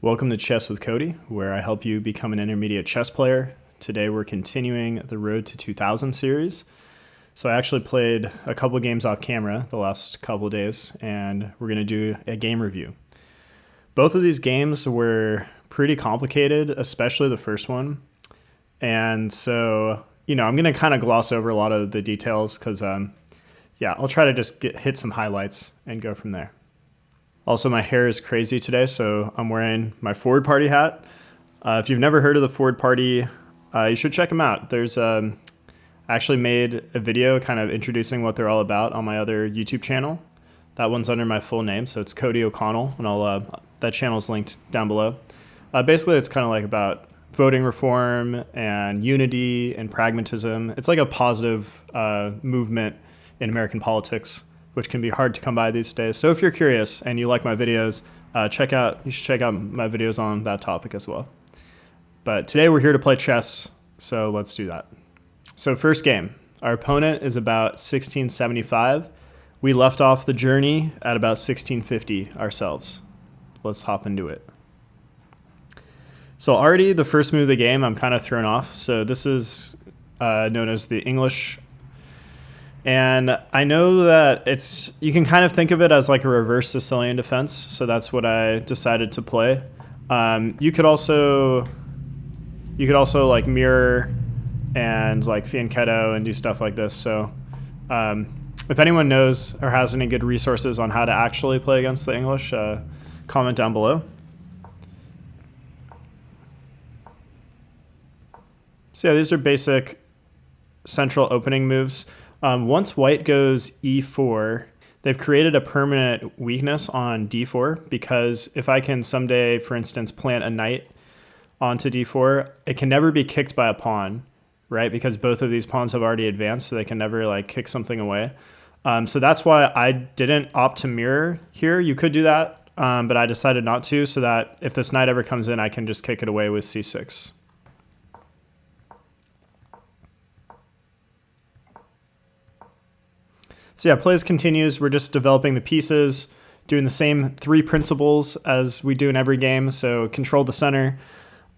Welcome to Chess with Cody, where I help you become an intermediate chess player. Today we're continuing the Road to 2000 series. So I actually played a couple games off camera the last couple of days, and we're going to do a game review. Both of these games were pretty complicated, especially the first one. And so, I'm going to kind of gloss over a lot of the details because, I'll try to just hit some highlights and go from there. Also, my hair is crazy today, so I'm wearing my Forward Party hat. If you've never heard of the Forward Party, you should check them out. I actually made a video kind of introducing what they're all about on my other YouTube channel. That one's under my full name, so it's Cody O'Connell, and that channel's linked down below. Basically, it's kind of like about voting reform and unity and pragmatism. It's like a positive movement in American politics, which can be hard to come by these days. So if you're curious and you like my videos, you should check out my videos on that topic as well. But today we're here to play chess, so let's do that. So first game, our opponent is about 1675. We left off the journey at about 1650 ourselves. Let's hop into it. So already the first move of the game, I'm kind of thrown off. So this is known as the English. And I know that you can kind of think of it as like a reverse Sicilian defense. So that's what I decided to play. You could also like mirror and like fianchetto and do stuff like this. So if anyone knows or has any good resources on how to actually play against the English, comment down below. So yeah, these are basic central opening moves. Once white goes e4, they've created a permanent weakness on d4 because if I can someday, for instance, plant a knight onto d4, it can never be kicked by a pawn, right? Because both of these pawns have already advanced, so they can never like kick something away. So that's why I didn't opt to mirror here. You could do that, but I decided not to, so that if this knight ever comes in, I can just kick it away with c6. So yeah, plays continues. We're just developing the pieces, doing the same three principles as we do in every game. So control the center,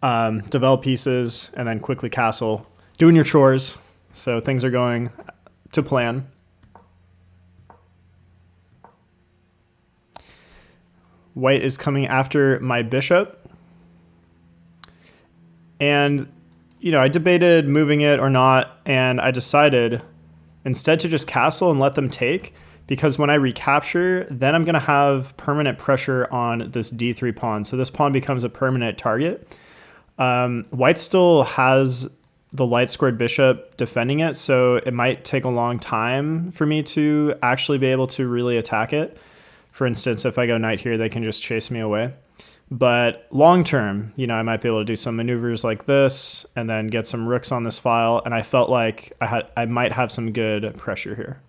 develop pieces, and then quickly castle. Doing your chores. So things are going to plan. White is coming after my bishop. And, I debated moving it or not, and I decided instead to just castle and let them take, because when I recapture, then I'm going to have permanent pressure on this d3 pawn. So this pawn becomes a permanent target. White still has the light squared bishop defending it, so it might take a long time for me to actually be able to really attack it. For instance, if I go knight here, they can just chase me away. But long term, I might be able to do some maneuvers like this and then get some rooks on this file. And I felt like I might have some good pressure here.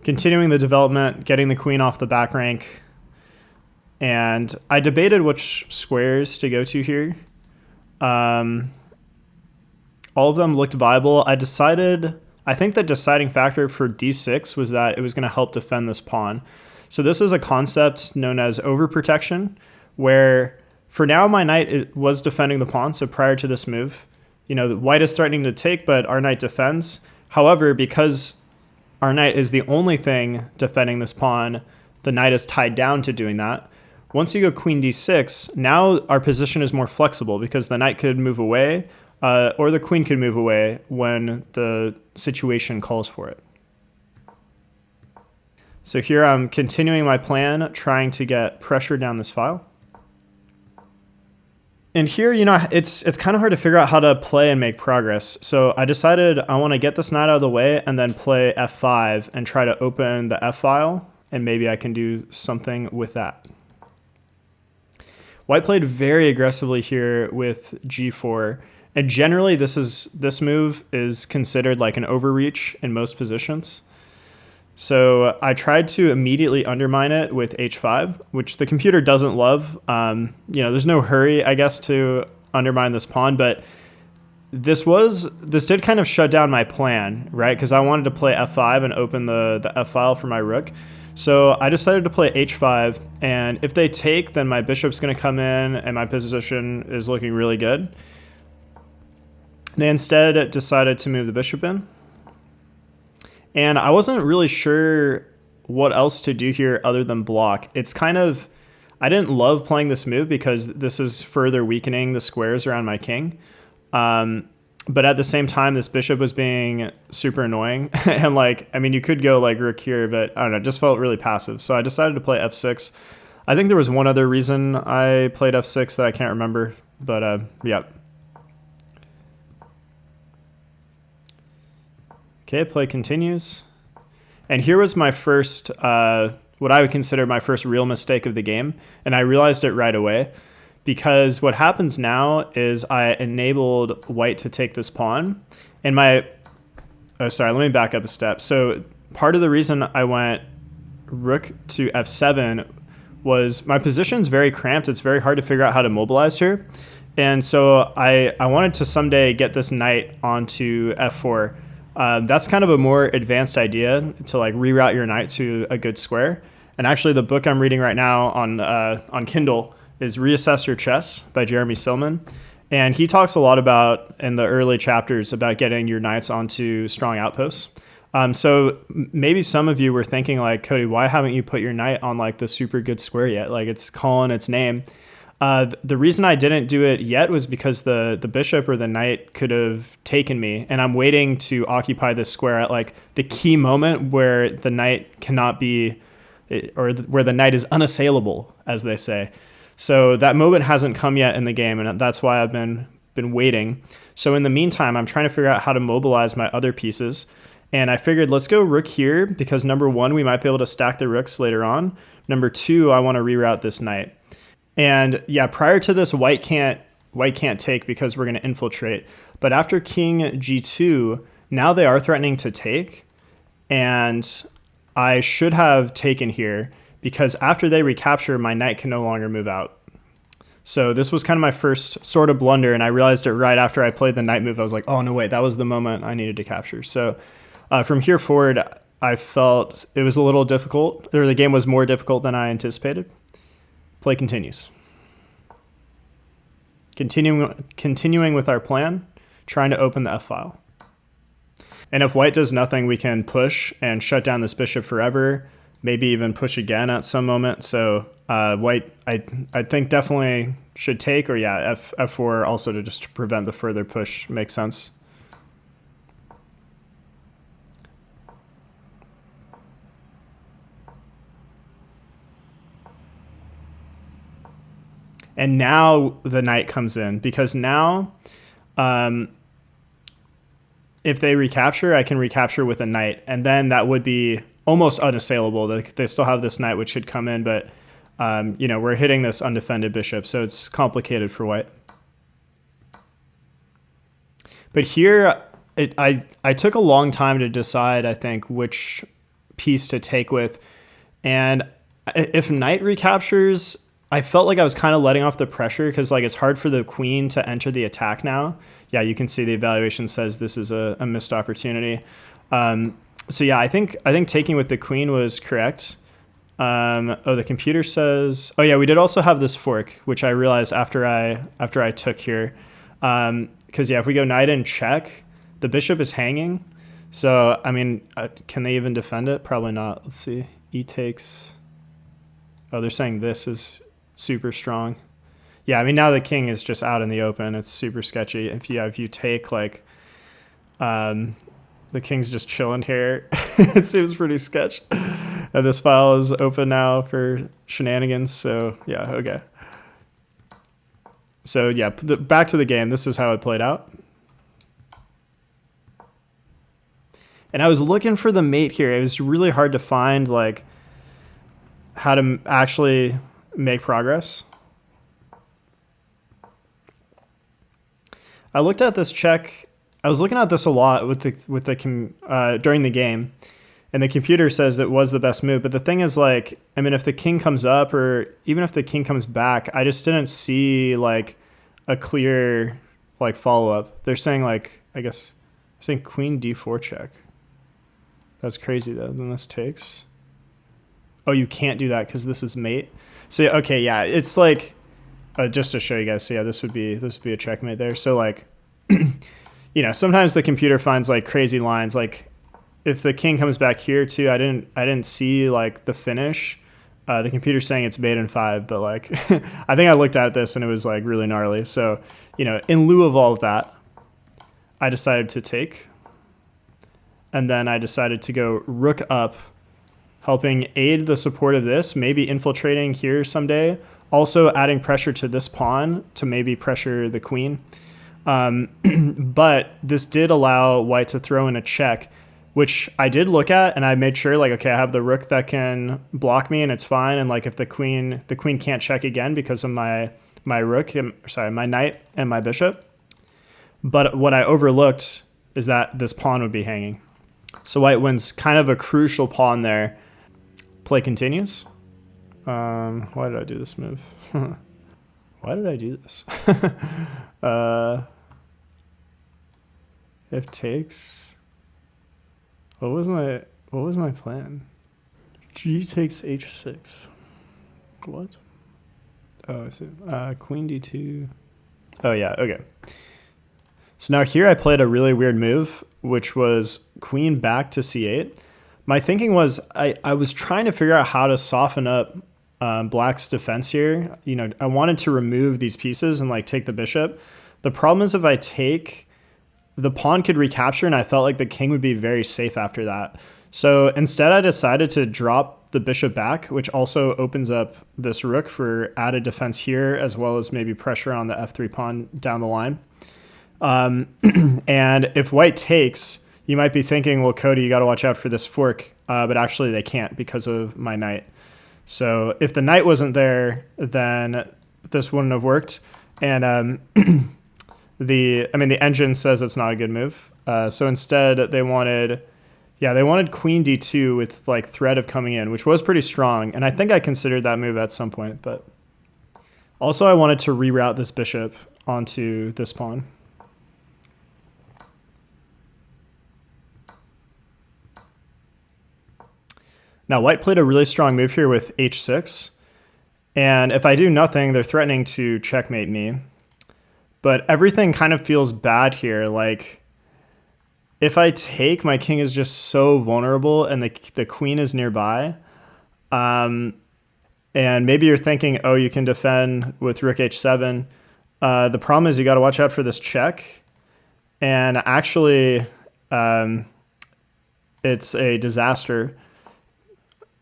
Continuing the development, getting the queen off the back rank. And I debated which squares to go to here. All of them looked viable. I think the deciding factor for d6 was that it was going to help defend this pawn. So this is a concept known as overprotection, where for now my knight was defending the pawn. So prior to this move, white is threatening to take, but our knight defends. However, because our knight is the only thing defending this pawn, the knight is tied down to doing that. Once you go queen d6, now our position is more flexible because the knight could move away, or the queen could move away when the situation calls for it. So here I'm continuing my plan, trying to get pressure down this file. And here, it's kind of hard to figure out how to play and make progress. So I decided I want to get this knight out of the way and then play f5 and try to open the f file, and maybe I can do something with that. White played very aggressively here with g4. And generally, this move is considered like an overreach in most positions. So I tried to immediately undermine it with h5, which the computer doesn't love. There's no hurry, I guess, to undermine this pawn, but this did kind of shut down my plan, right? Because I wanted to play f5 and open the f file for my rook. So I decided to play h5, and if they take, then my bishop's going to come in, and my position is looking really good. They instead decided to move the bishop in. And I wasn't really sure what else to do here other than block. It's kind of, I didn't love playing this move because this is further weakening the squares around my king. But at the same time, this bishop was being super annoying. And like, I mean, you could go like rook here, but I don't know, it just felt really passive. So I decided to play f6. I think there was one other reason I played f6 that I can't remember, but yeah. Okay, play continues. And here was my first, what I would consider my first real mistake of the game. And I realized it right away. Because what happens now is I enabled white to take this pawn. And oh, sorry, let me back up a step. So part of the reason I went rook to f7 was my position's very cramped. It's very hard to figure out how to mobilize here. And so I wanted to someday get this knight onto f4. That's kind of a more advanced idea to like reroute your knight to a good square. And actually the book I'm reading right now on Kindle is Reassess Your Chess by Jeremy Silman. And he talks a lot about, in the early chapters, about getting your knights onto strong outposts. So maybe some of you were thinking like, Cody, why haven't you put your knight on like the super good square yet? Like it's calling its name. The reason I didn't do it yet was because the bishop or the knight could have taken me, and I'm waiting to occupy this square at like the key moment where the knight cannot be, or where the knight is unassailable, as they say. So that moment hasn't come yet in the game, and that's why I've been waiting. So in the meantime, I'm trying to figure out how to mobilize my other pieces. And I figured let's go rook here because number one, we might be able to stack the rooks later on. Number two, I want to reroute this knight. And yeah, prior to this, white can't take because we're going to infiltrate. But after king g2, now they are threatening to take. And I should have taken here because after they recapture, my knight can no longer move out. So this was kind of my first sort of blunder, and I realized it right after I played the knight move. I was like, oh, no, wait, that was the moment I needed to capture. So from here forward, I felt it was a little difficult, or the game was more difficult than I anticipated. Play continues. Continuing with our plan, trying to open the f-file. And if white does nothing, we can push and shut down this bishop forever, maybe even push again at some moment. So white, I think definitely should take, or yeah, f4 also to just prevent the further push makes sense. And now the knight comes in because now if they recapture, I can recapture with a knight, and then that would be almost unassailable. They still have this knight which could come in, but you know, we're hitting this undefended bishop, so it's complicated for white. But here, I took a long time to decide, I think, which piece to take with. And if knight recaptures, I felt like I was kind of letting off the pressure because like it's hard for the queen to enter the attack now. Yeah, you can see the evaluation says this is a missed opportunity. So yeah, I think taking with the queen was correct. Oh, the computer says, oh yeah, we did also have this fork, which I realized after I took here. Because yeah, if we go knight and check, the bishop is hanging. So, I mean, can they even defend it? Probably not. Let's see. E takes. Oh, they're saying this is super strong. Yeah, I mean, now the king is just out in the open. It's super sketchy. If you take, like, the king's just chilling here. It seems pretty sketch. And this file is open now for shenanigans. So, yeah, okay. So, yeah, back to the game. This is how it played out. And I was looking for the mate here. It was really hard to find, like, how to actually make progress. I looked at this check. I was looking at this a lot with the during the game, and the computer says it was the best move. But the thing is, like, I mean, if the king comes up, or even if the king comes back, I just didn't see like a clear like follow up. They're saying like, I guess, they're saying queen d4 check. That's crazy though. Then this takes. Oh, you can't do that because this is mate. So okay, yeah, it's like just to show you guys. So yeah, this would be a checkmate there. So like, sometimes the computer finds like crazy lines. Like if the king comes back here too, I didn't see like the finish. The computer's saying it's mate in 5, but like I think I looked at this and it was like really gnarly. So in lieu of all of that, I decided to take, and then I decided to go rook up, helping aid the support of this, maybe infiltrating here someday, also adding pressure to this pawn to maybe pressure the queen. But this did allow white to throw in a check, which I did look at, and I made sure like, okay, I have the rook that can block me and it's fine. And like if the queen can't check again because of my knight and my bishop. But what I overlooked is that this pawn would be hanging. So white wins kind of a crucial pawn there. Play continues. Why did I do this move? Why did I do this? If takes. What was my plan? G takes h6. What? Oh, I see. Queen d2. Oh yeah, okay. So now here I played a really weird move, which was queen back to c8. My thinking was I was trying to figure out how to soften up black's defense here. I wanted to remove these pieces and like take the bishop. The problem is if I take, the pawn could recapture, and I felt like the king would be very safe after that. So instead I decided to drop the bishop back, which also opens up this rook for added defense here, as well as maybe pressure on the f3 pawn down the line. And if white takes, you might be thinking, well, Cody, you got to watch out for this fork. But actually they can't because of my knight. So if the knight wasn't there, then this wouldn't have worked. And the engine says it's not a good move. So instead they wanted queen d2 with like threat of coming in, which was pretty strong. And I think I considered that move at some point. But also I wanted to reroute this bishop onto this pawn. Now white played a really strong move here with h6. And if I do nothing, they're threatening to checkmate me. But everything kind of feels bad here. Like if I take, my king is just so vulnerable and the queen is nearby. And maybe you're thinking, oh, you can defend with rook h7. The problem is you got to watch out for this check. And actually, it's a disaster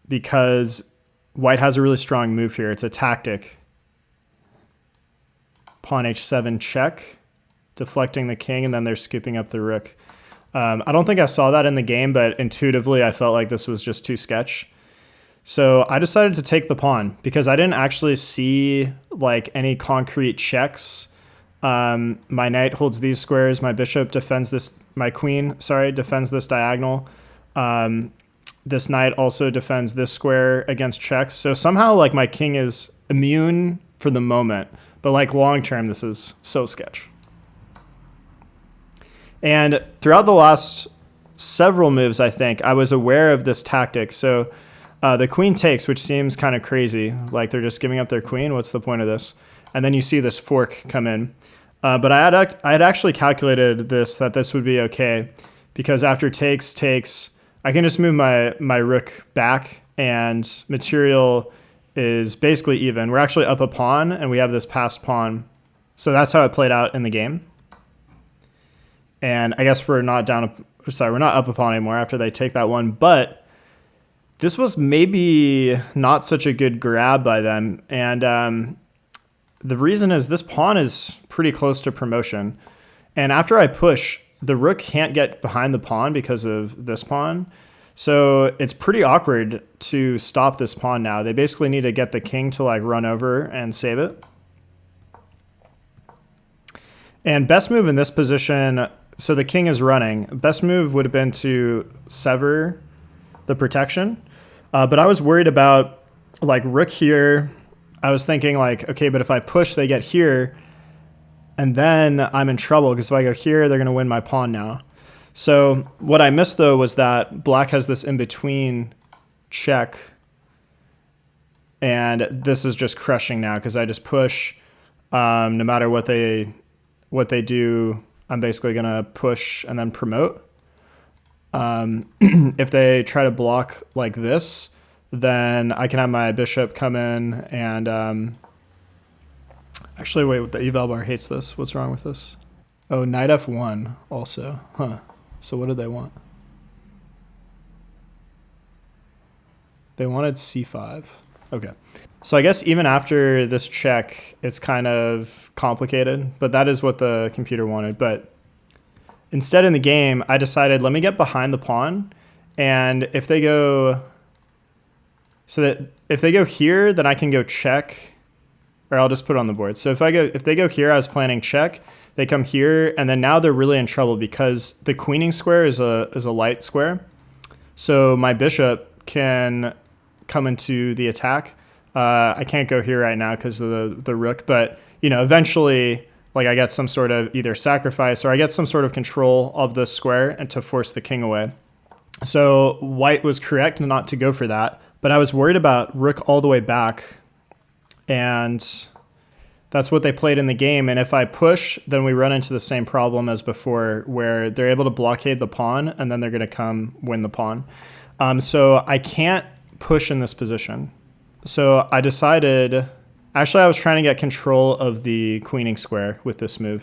because white has a really strong move here. It's a tactic. Pawn h7 check, deflecting the king, and then they're scooping up the rook. I don't think I saw that in the game, but intuitively I felt like this was just too sketch. So I decided to take the pawn because I didn't actually see like any concrete checks. My knight holds these squares, my bishop defends this, my queen, sorry, defends this diagonal. This knight also defends this square against checks. So somehow like my king is immune for the moment, but like long term, this is so sketch. And throughout the last several moves, I think, I was aware of this tactic. So the queen takes, which seems kind of crazy. Like they're just giving up their queen. What's the point of this? And then you see this fork come in. But I had actually calculated that this would be okay because after takes, I can just move my rook back and material is basically even. We're actually up a pawn and we have this passed pawn. So that's how it played out in the game. And I guess we're not up a pawn anymore after they take that one. But this was maybe not such a good grab by them. And the reason is this pawn is pretty close to promotion. And after I push, the rook can't get behind the pawn because of this pawn. So it's pretty awkward to stop this pawn now. They basically need to get the king to like run over and save it. And best move in this position, so the king is running. Best move would have been to sever the protection. But I was worried about like rook here. I was thinking like, okay, but if I push, they get here. And then I'm in trouble because if I go here, they're going to win my pawn now. So what I missed though was that black has this in-between check And this is just crushing now because I just push. No matter what they do, I'm basically going to push and then promote. If they try to block like this, then I can have my bishop come in and actually, wait, the eval bar hates this. What's wrong with this? Oh, knight f1 also. Huh. So what did they want? They wanted c5. Okay. So I guess even after this check, it's kind of complicated, but that is what the computer wanted. But instead in the game, I decided, let me get behind the pawn. And if they go, so that if they go here, then I can go check, or I'll just put it on the board. So if they go here, I was planning check, they come here, and then now they're really in trouble because the queening square is a light square. So my bishop can come into the attack. I can't go here right now because of the rook, but eventually, like, I get some sort of either sacrifice or I get some sort of control of the square and to force the king away. So white was correct not to go for that, but I was worried about rook all the way back, and that's what they played in the game. And if I push, then we run into the same problem as before, where they're able to blockade the pawn and then they're going to come win the pawn. So I can't push in this position. So I decided, actually I was trying to get control of the queening square with this move.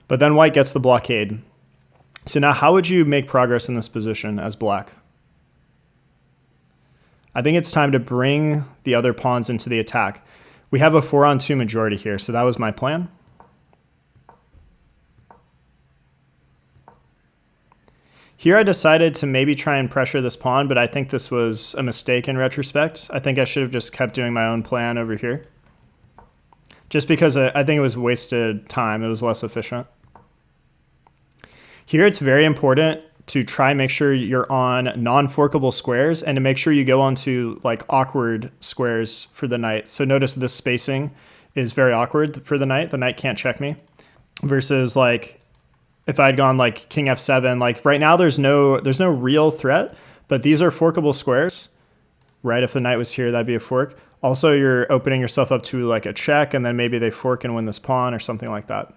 But then white gets the blockade. So now how would you make progress in this position as black? I think it's time to bring the other pawns into the attack. We have a 4-on-2 majority here, so that was my plan. Here I decided to maybe try and pressure this pawn, but I think this was a mistake in retrospect. I think I should have just kept doing my own plan over here. Just because I think it was wasted time. It was less efficient. Here it's very important to try and make sure you're on non-forkable squares and to make sure you go onto like awkward squares for the knight. So notice this spacing is very awkward for the knight. The knight can't check me. Versus like if I'd gone like king f7, like right now there's no real threat, but these are forkable squares, right? If the knight was here, that'd be a fork. Also, you're opening yourself up to like a check, and then maybe they fork and win this pawn or something like that.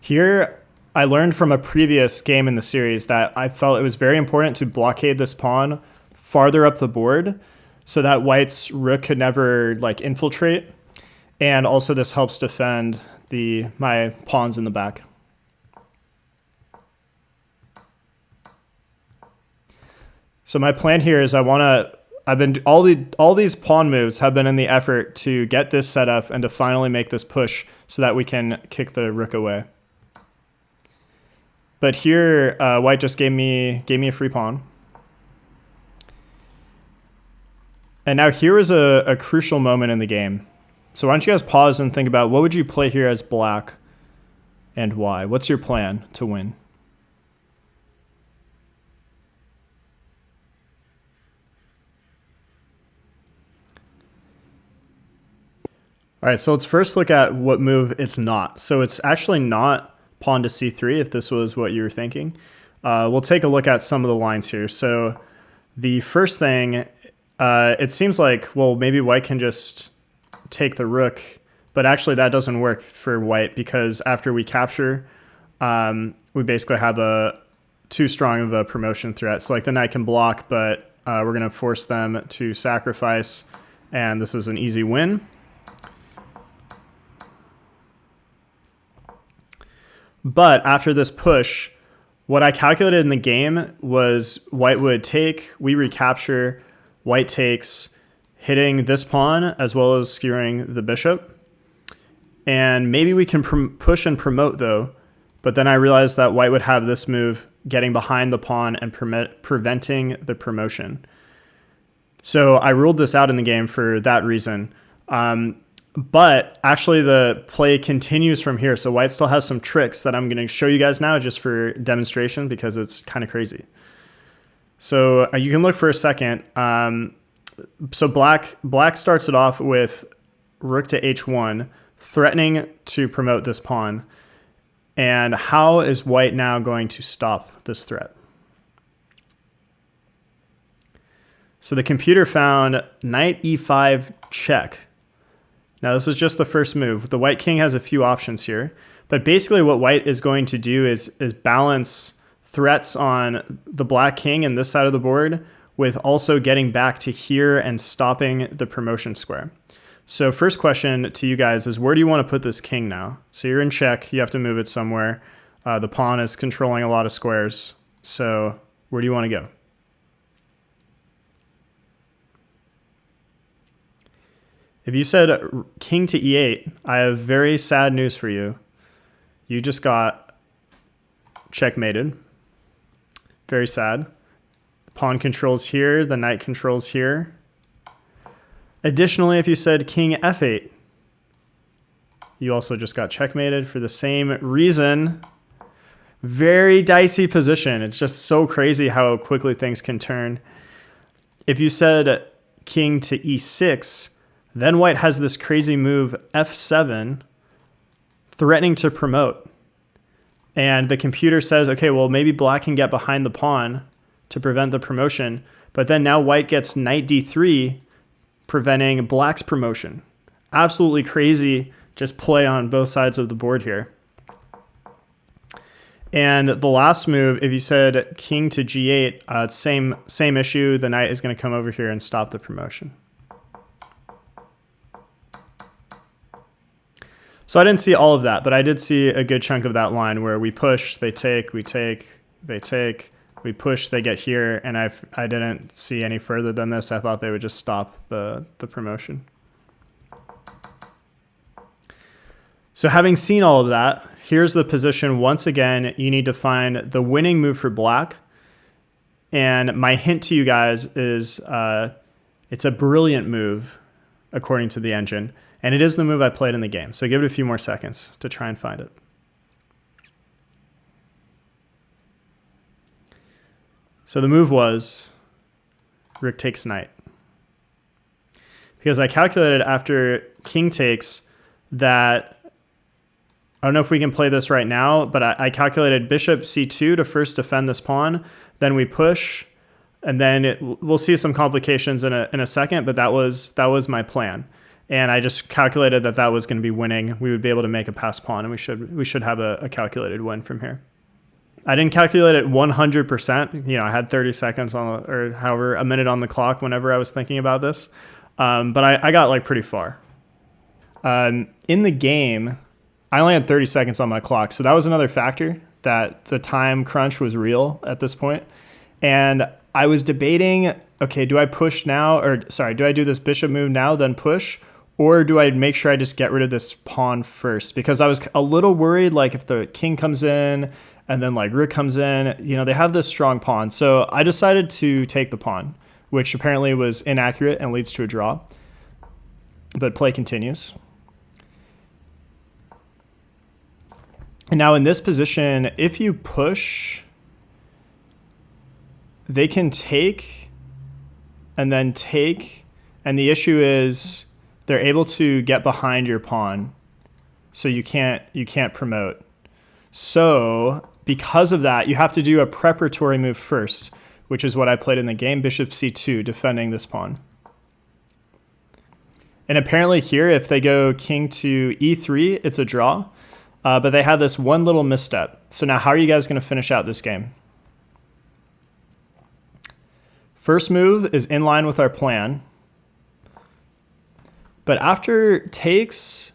Here, I learned from a previous game in the series that I felt it was very important to blockade this pawn farther up the board so that white's rook could never like infiltrate. And also this helps defend my pawns in the back. So my plan here is all these pawn moves have been in the effort to get this set up and to finally make this push so that we can kick the rook away. But here, white just gave me a free pawn. And now here is a crucial moment in the game. So why don't you guys pause and think about what would you play here as black and why? What's your plan to win? All right, so let's first look at what move it's not. So it's actually not pawn to c3, if this was what you were thinking. We'll take a look at some of the lines here. So the first thing, it seems like, well, maybe white can just take the rook, but actually that doesn't work for white because after we capture, we basically have too strong of a promotion threat. So like the knight can block, but we're going to force them to sacrifice, and this is an easy win. But after this push, what I calculated in the game was white would take, we recapture, white takes, hitting this pawn as well as skewering the bishop. And maybe we can push and promote though, but then I realized that white would have this move getting behind the pawn and preventing the promotion. So I ruled this out in the game for that reason. But actually the play continues from here. So white still has some tricks that I'm going to show you guys now just for demonstration because it's kind of crazy. So you can look for a second. So black starts it off with rook to h1, threatening to promote this pawn. And how is white now going to stop this threat? So the computer found knight e5 check. Now this is just the first move. The white king has a few options here, but basically what white is going to do is balance threats on the black king and this side of the board with also getting back to here and stopping the promotion square. So first question to you guys is, where do you want to put this king now? So you're in check, you have to move it somewhere. The pawn is controlling a lot of squares. So where do you want to go? If you said king to e8, I have very sad news for you. You just got checkmated. Very sad. The pawn controls here, the knight controls here. Additionally, if you said king f8, you also just got checkmated for the same reason. Very dicey position. It's just so crazy how quickly things can turn. If you said king to e6, then white has this crazy move f7, threatening to promote. And the computer says, okay, well, maybe black can get behind the pawn to prevent the promotion. But then now white gets knight d3, preventing black's promotion. Absolutely crazy just play on both sides of the board here. And the last move, if you said king to g8, same issue. The knight is going to come over here and stop the promotion. So I didn't see all of that, but I did see a good chunk of that line where we push, they take, we take, they take, we push, they get here, and I didn't see any further than this. I thought they would just stop the promotion. So having seen all of that, here's the position. Once again, you need to find the winning move for black. And my hint to you guys is it's a brilliant move, according to the engine. And it is the move I played in the game. So give it a few more seconds to try and find it. So the move was rook takes knight. Because I calculated after king takes that, I don't know if we can play this right now, but I calculated bishop c2 to first defend this pawn. Then we push, and then we'll see some complications in a second, but that was my plan. And I just calculated that was going to be winning. We would be able to make a pass pawn, and we should have a calculated win from here. I didn't calculate it 100%. You know, I had 30 seconds or however, a minute on the clock whenever I was thinking about this. But I got like pretty far. In the game, I only had 30 seconds on my clock. So that was another factor, that the time crunch was real at this point. And I was debating, okay, do I push now? Or sorry, do I do this bishop move now, then push? Or do I make sure I just get rid of this pawn first? Because I was a little worried, like if the king comes in and then like rook comes in, you know, they have this strong pawn. So I decided to take the pawn, which apparently was inaccurate and leads to a draw. But play continues. And now in this position, if you push, they can take and then take. And the issue is they're able to get behind your pawn. So you can't promote. So because of that, you have to do a preparatory move first, which is what I played in the game, bishop c2, defending this pawn. And apparently here, if they go king to e3, it's a draw. But they had this one little misstep. So now how are you guys going to finish out this game? First move is in line with our plan. But after takes,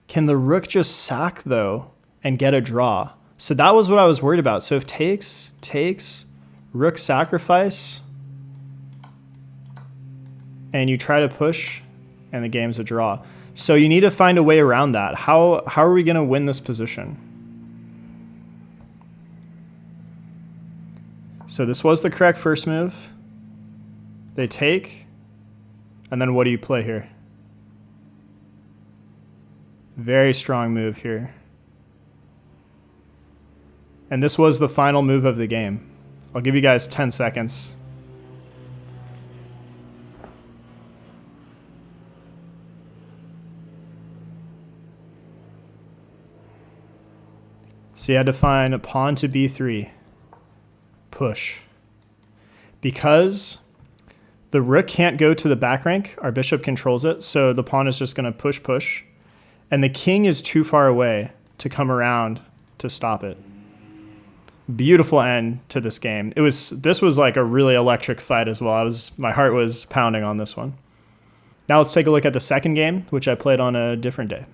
can the rook just sack, though, and get a draw? So that was what I was worried about. So if takes, rook sacrifice, and you try to push, and the game's a draw. So you need to find a way around that. How are we going to win this position? So this was the correct first move. They take. And then what do you play here? Very strong move here. And this was the final move of the game. I'll give you guys 10 seconds So you had to find a pawn to b3. Push. Because the rook can't go to the back rank, our bishop controls it, so the pawn is just going to push, push. And the king is too far away to come around to stop it. Beautiful end to this game. This was like a really electric fight as well. My heart was pounding on this one. Now let's take a look at the second game, which I played on a different day.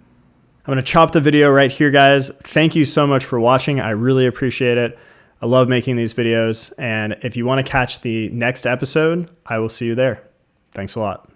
I'm going to chop the video right here, guys. Thank you so much for watching. I really appreciate it. I love making these videos. And if you want to catch the next episode, I will see you there. Thanks a lot.